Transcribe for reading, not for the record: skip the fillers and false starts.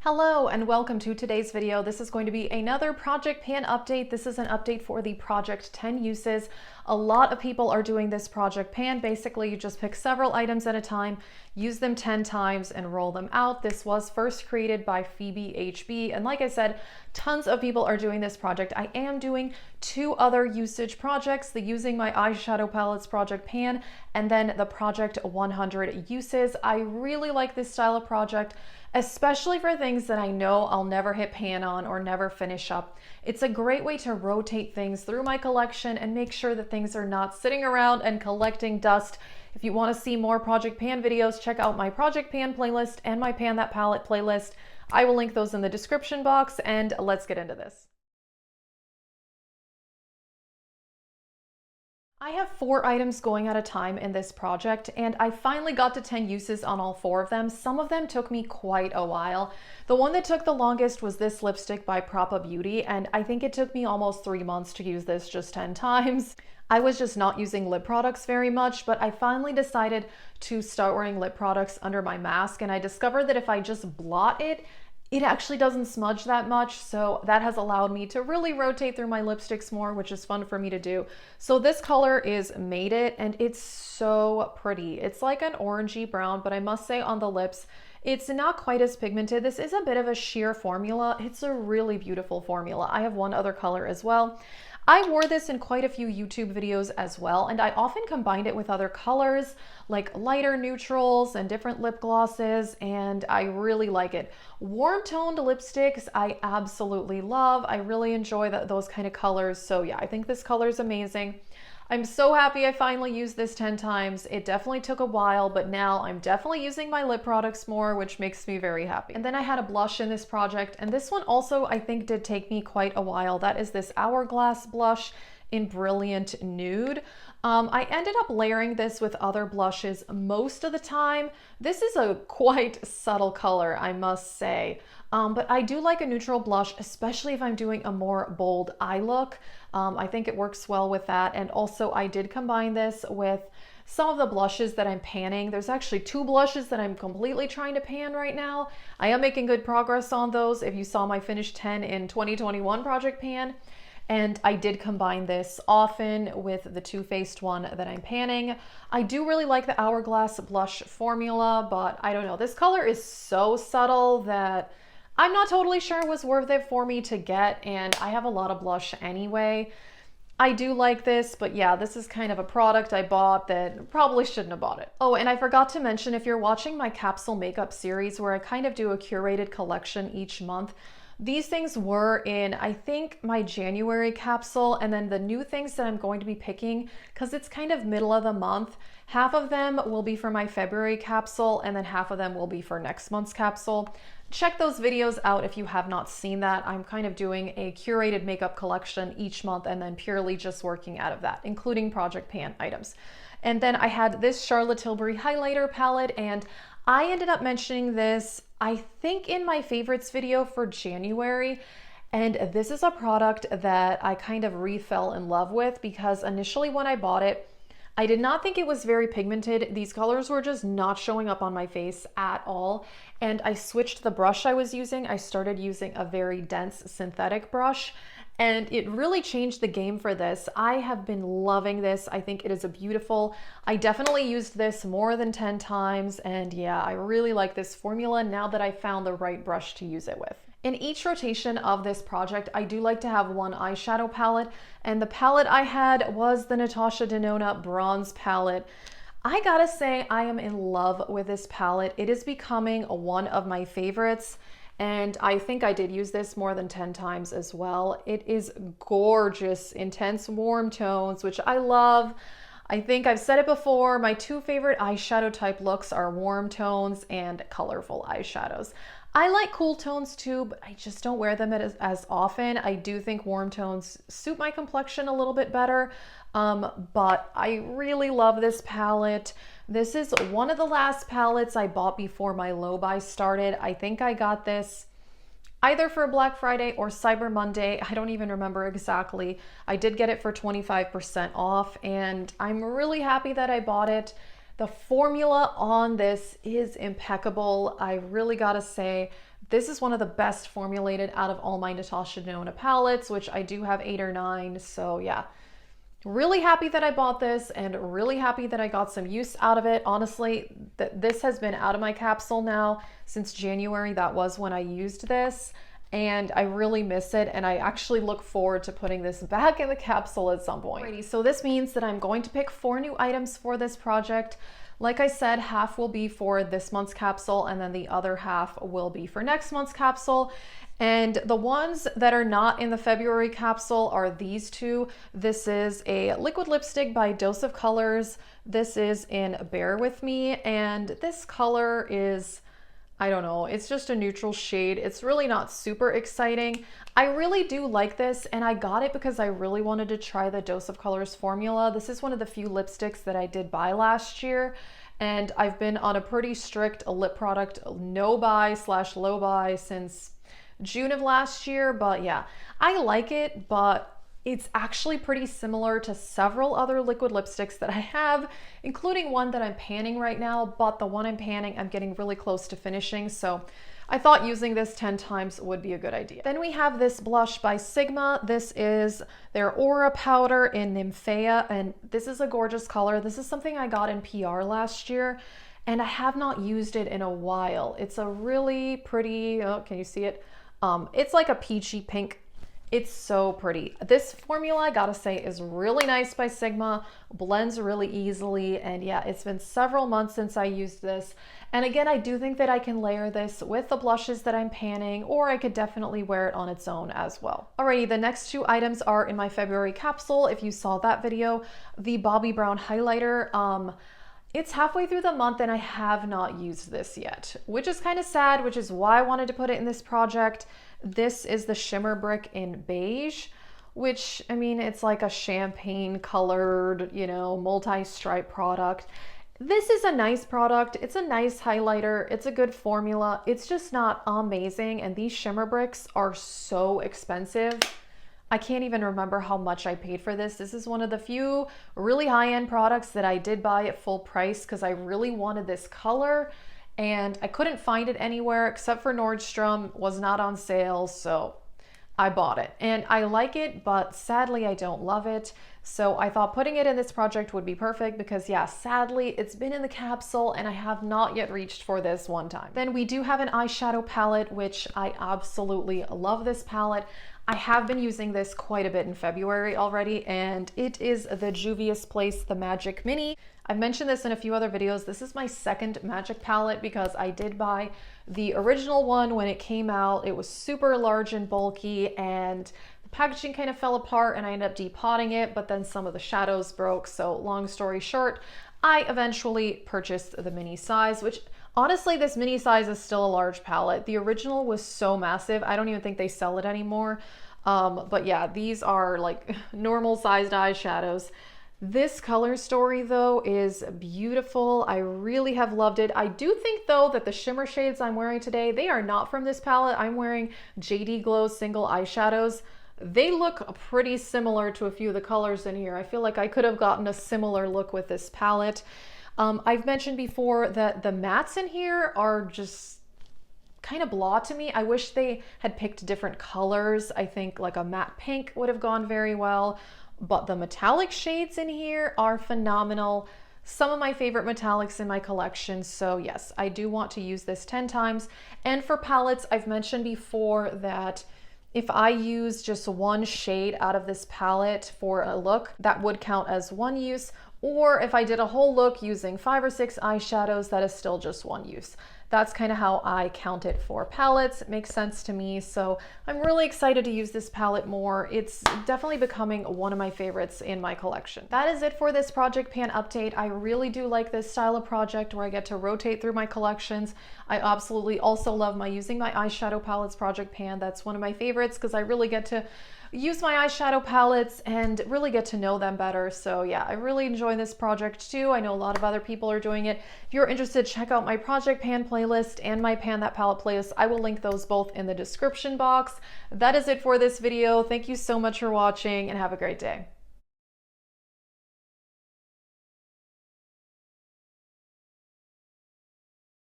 Hello and welcome to today's video. This is going to be another project pan update. This is an update for the project 10 uses. A lot of people are doing this project pan. Basically, you just pick several items at a time, use them 10 times and roll them out. This was first created by Phoebe HB. And like I said, tons of people are doing this project. I am doing two other usage projects, the Using My Eyeshadow Palettes project pan, and then the project 100 uses. I really like this style of project, especially for things that I know I'll never hit pan on or never finish up. It's a great way to rotate things through my collection and make sure that things are not sitting around and collecting dust. If you want to see more project pan videos, check out my project pan playlist and my Pan That Palette playlist. I will link those in the description box, and let's get into this. I have 4 items going at a time in this project, and I finally got to 10 uses on all 4 of them. Some of them took me quite a while. The one that took the longest was this lipstick by Propa Beauty, and I think it took me almost 3 months to use this just 10 times. I was just not using lip products very much, but I finally decided to start wearing lip products under my mask, and I discovered that if I just blot it, it actually doesn't smudge that much, so that has allowed me to really rotate through my lipsticks more, which is fun for me to do. So this color is Made It, and it's so pretty. It's like an orangey brown, but I must say on the lips, it's not quite as pigmented. This is a bit of a sheer formula. It's a really beautiful formula. I have one other color as well. I wore this in quite a few YouTube videos as well, and I often combined it with other colors like lighter neutrals and different lip glosses, and I really like it. Warm toned lipsticks I absolutely love. I really enjoy those kind of colors, so yeah, I think this color is amazing. I'm so happy I finally used this 10 times. It definitely took a while, but now I'm definitely using my lip products more, which makes me very happy. And then I had a blush in this project, and this one also I think did take me quite a while. That is this Hourglass blush in Brilliant Nude. I ended up layering this with other blushes most of the time. This is a quite subtle color, I must say. But I do like a neutral blush, especially if I'm doing a more bold eye look. I think it works well with that. And also I did combine this with some of the blushes that I'm panning. There's actually 2 blushes that I'm completely trying to pan right now. I am making good progress on those. If you saw my finished 10 in 2021 project pan. And I did combine this often with the Too Faced one that I'm panning. I do really like the Hourglass blush formula, but I don't know. This color is so subtle that I'm not totally sure it was worth it for me to get, and I have a lot of blush anyway. I do like this, but yeah, this is kind of a product I bought that probably shouldn't have bought it. Oh, and I forgot to mention, if you're watching my capsule makeup series where I kind of do a curated collection each month, these things were in, I think, my January capsule, and then the new things that I'm going to be picking, because it's kind of middle of the month, half of them will be for my February capsule, and then half of them will be for next month's capsule. Check those videos out if you have not seen that. I'm kind of doing a curated makeup collection each month and then purely just working out of that, including project pan items. And then I had this Charlotte Tilbury highlighter palette, and I ended up mentioning this, I think, in my favorites video for January. And this is a product that I kind of re-fell in love with, because initially when I bought it, I did not think it was very pigmented. These colors were just not showing up on my face at all. And I switched the brush I was using. I started using a very dense synthetic brush, and it really changed the game for this. I have been loving this. I think it is a beautiful. I definitely used this more than 10 times, and yeah, I really like this formula now that I found the right brush to use it with. In each rotation of this project, I do like to have one eyeshadow palette, and the palette I had was the Natasha Denona Bronze palette. I gotta say, I am in love with this palette. It is becoming one of my favorites, and I think I did use this more than 10 times as well. It is gorgeous, intense warm tones, which I love. I think I've said it before, my 2 favorite eyeshadow type looks are warm tones and colorful eyeshadows. I like cool tones too, but I just don't wear them as often. I do think warm tones suit my complexion a little bit better, but I really love this palette. This is one of the last palettes I bought before my low buy started. I think I got this either for Black Friday or Cyber Monday. I don't even remember exactly. I did get it for 25% off, and I'm really happy that I bought it. The formula on this is impeccable. I really gotta say, This is one of the best formulated out of all my Natasha Denona palettes, which I do have 8 or 9. So yeah, really happy that I bought this and really happy that I got some use out of it. Honestly, this has been out of my capsule now since January. That was when I used this, and I really miss it, and I actually look forward to putting this back in the capsule at some point. Alrighty, so this means that I'm going to pick 4 new items for this project. Like I said, half will be for this month's capsule and then the other half will be for next month's capsule. And the ones that are not in the February capsule are these 2. This is a liquid lipstick by Dose of Colors. This is in Bear With Me, and this color is, I don't know, it's just a neutral shade. It's really not super exciting. I really do like this, and I got it because I really wanted to try the Dose of Colors formula. This is one of the few lipsticks that I did buy last year, and I've been on a pretty strict lip product no buy / low buy since June of last year. But yeah, I like it, but it's actually pretty similar to several other liquid lipsticks that I have, including one that I'm panning right now, but the one I'm panning, I'm getting really close to finishing. So I thought using this 10 times would be a good idea. Then we have this blush by Sigma. This is their Aura powder in Nymphea, and this is a gorgeous color. This is something I got in PR last year, and I have not used it in a while. It's a really pretty, oh, can you see it? It's like a peachy pink. It's so pretty. This formula, I gotta say, is really nice by Sigma, blends really easily, and yeah, it's been several months since I used this. And again, I do think that I can layer this with the blushes that I'm panning, or I could definitely wear it on its own as well. Alrighty, the next 2 items are in my February capsule. If you saw that video, the Bobbi Brown highlighter. It's halfway through the month and I have not used this yet, which is kind of sad, which is why I wanted to put it in this project. This is the Shimmer brick in Beige, which, I mean, it's like a champagne colored, you know, multi-stripe product. This is a nice product. It's a nice highlighter. It's a good formula. It's just not amazing. And these shimmer bricks are so expensive. I can't even remember how much I paid for this. This is one of the few really high-end products that I did buy at full price because I really wanted this color and I couldn't find it anywhere except for Nordstrom. Was not on sale, so I bought it. And I like it, but sadly I don't love it. So I thought putting it in this project would be perfect because yeah, sadly it's been in the capsule and I have not yet reached for this one time. Then we do have an eyeshadow palette, which I absolutely love this palette. I have been using this quite a bit in February already, and it is the Juvia's Place, the Magic Mini. I've mentioned this in a few other videos. This is my second Magic palette because I did buy the original one when it came out. It was super large and bulky, and the packaging kind of fell apart and I ended up depotting it, but then some of the shadows broke. So long story short, I eventually purchased the mini size, which honestly, this mini size is still a large palette. The original was so massive. I don't even think they sell it anymore. But yeah, these are like normal sized eyeshadows. This color story though is beautiful. I really have loved it. I do think though that the shimmer shades I'm wearing today, they are not from this palette. I'm wearing JD Glow single eyeshadows. They look pretty similar to a few of the colors in here. I feel like I could have gotten a similar look with this palette. I've mentioned before that the mattes in here are just kind of blah to me. I wish they had picked different colors. I think like a matte pink would have gone very well, but the metallic shades in here are phenomenal. Some of my favorite metallics in my collection. So yes, I do want to use this 10 times. And for palettes, I've mentioned before that if I use just one shade out of this palette for a look, that would count as one use. Or if I did a whole look using 5 or 6 eyeshadows, that is still just one use. That's kind of how I count it for palettes. It makes sense to me. So I'm really excited to use this palette more. It's definitely becoming one of my favorites in my collection. That is it for this project pan update. I really do like this style of project where I get to rotate through my collections. I absolutely also love using my eyeshadow palettes project pan. That's one of my favorites because I really get to use my eyeshadow palettes and really get to know them better. So yeah, I really enjoy this project too. I know a lot of other people are doing it. If you're interested, check out my project pan playlist and my Pan That Palette playlist. I will link those both in the description box. That is it for this video. Thank you so much for watching and have a great day.